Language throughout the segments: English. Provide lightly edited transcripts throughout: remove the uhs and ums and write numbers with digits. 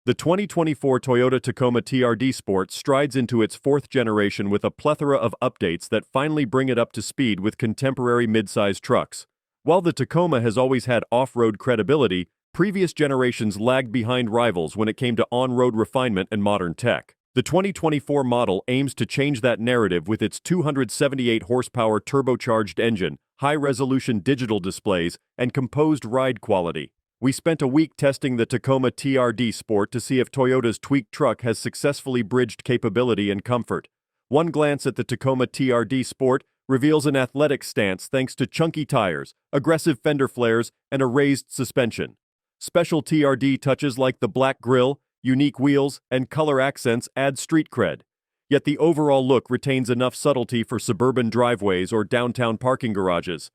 The 2024 Toyota Tacoma TRD Sport strides into its fourth generation with a plethora of updates that finally bring it up to speed with contemporary midsize trucks. While the Tacoma has always had off-road credibility, previous generations lagged behind rivals when it came to on-road refinement and modern tech. The 2024 model aims to change that narrative with its 278 horsepower turbocharged engine, high-resolution digital displays, and composed ride quality. We spent a week testing the Tacoma TRD Sport to see if Toyota's tweaked truck has successfully bridged capability and comfort. One glance at the Tacoma TRD Sport reveals an athletic stance thanks to chunky tires, aggressive fender flares, and a raised suspension. Special TRD touches like the black grille, unique wheels, and color accents add street cred. Yet the overall look retains enough subtlety for suburban driveways or downtown parking garages.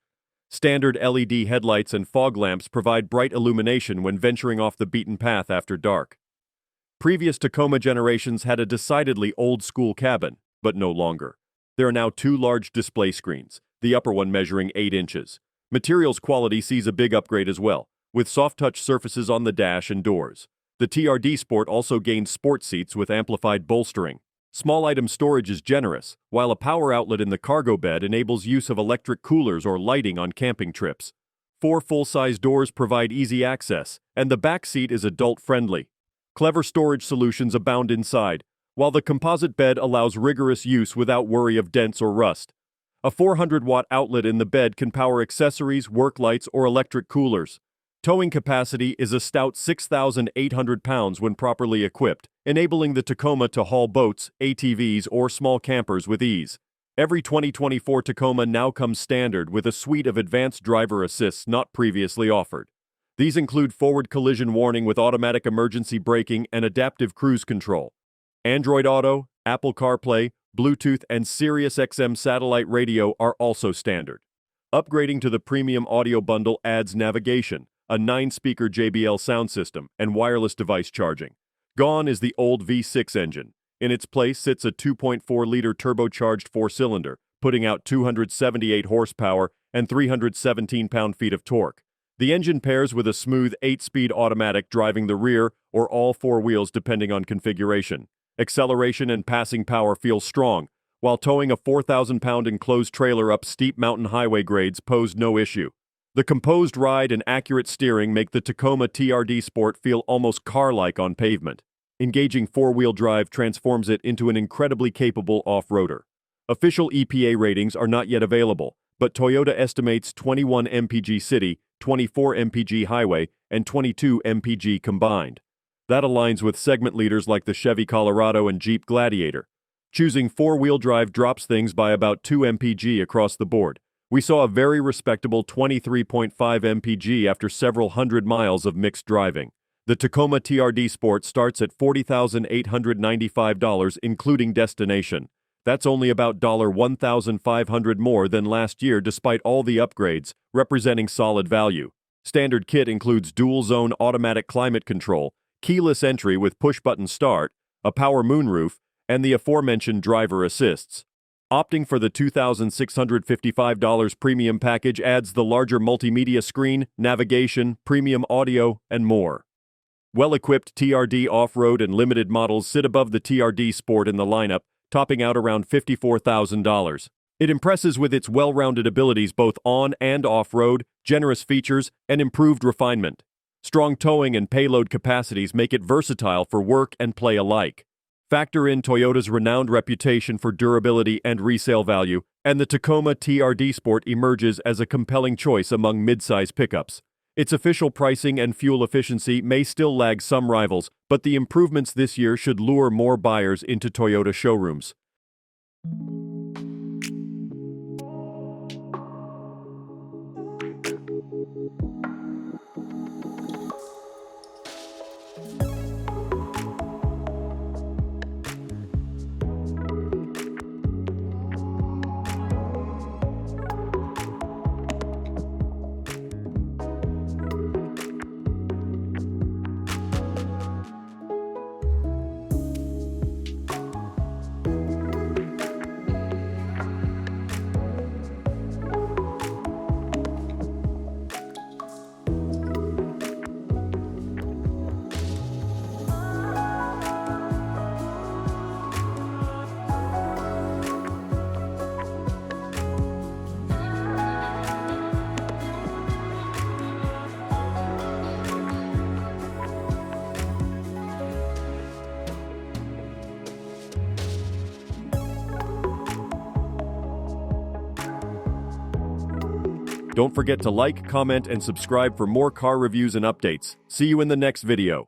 Standard LED headlights and fog lamps provide bright illumination when venturing off the beaten path after dark. Previous Tacoma generations had a decidedly old-school cabin, but no longer. There are now two large display screens, the upper one measuring 8 inches. Materials quality sees a big upgrade as well, with soft-touch surfaces on the dash and doors. The TRD Sport also gained sport seats with amplified bolstering. Small item storage is generous, while a power outlet in the cargo bed enables use of electric coolers or lighting on camping trips. 4 full-size doors provide easy access, and the back seat is adult-friendly. Clever storage solutions abound inside, while the composite bed allows rigorous use without worry of dents or rust. A 400-watt outlet in the bed can power accessories, work lights, or electric coolers. Towing capacity is a stout 6,800 pounds when properly equipped, enabling the Tacoma to haul boats, ATVs, or small campers with ease. Every 2024 Tacoma now comes standard with a suite of advanced driver assists not previously offered. These include forward collision warning with automatic emergency braking and adaptive cruise control. Android Auto, Apple CarPlay, Bluetooth, and Sirius XM satellite radio are also standard. Upgrading to the premium audio bundle adds navigation, a 9-speaker JBL sound system, and wireless device charging. Gone is the old V6 engine. In its place sits a 2.4-liter turbocharged 4-cylinder, putting out 278 horsepower and 317 pound-feet of torque. The engine pairs with a smooth 8-speed automatic driving the rear or all 4 wheels depending on configuration. Acceleration and passing power feel strong, while towing a 4,000-pound enclosed trailer up steep mountain highway grades pose no issue. The composed ride and accurate steering make the Tacoma TRD Sport feel almost car-like on pavement. Engaging 4-wheel drive transforms it into an incredibly capable off-roader. Official EPA ratings are not yet available, but Toyota estimates 21 mpg city, 24 mpg highway, and 22 mpg combined. That aligns with segment leaders like the Chevy Colorado and Jeep Gladiator. Choosing 4-wheel drive drops things by about 2 mpg across the board. We saw a very respectable 23.5 mpg after several hundred miles of mixed driving. The Tacoma TRD Sport starts at $40,895 including destination. That's only about $1,500 more than last year despite all the upgrades, representing solid value. Standard kit includes dual-zone automatic climate control, keyless entry with push-button start, a power moonroof, and the aforementioned driver assists. Opting for the $2,655 premium package adds the larger multimedia screen, navigation, premium audio, and more. Well-equipped TRD off-road and limited models sit above the TRD Sport in the lineup, topping out around $54,000. It impresses with its well-rounded abilities both on and off-road, generous features, and improved refinement. Strong towing and payload capacities make it versatile for work and play alike. Factor in Toyota's renowned reputation for durability and resale value, and the Tacoma TRD Sport emerges as a compelling choice among midsize pickups. Its official pricing and fuel efficiency may still lag some rivals, but the improvements this year should lure more buyers into Toyota showrooms. Don't forget to like, comment, and subscribe for more car reviews and updates. See you in the next video.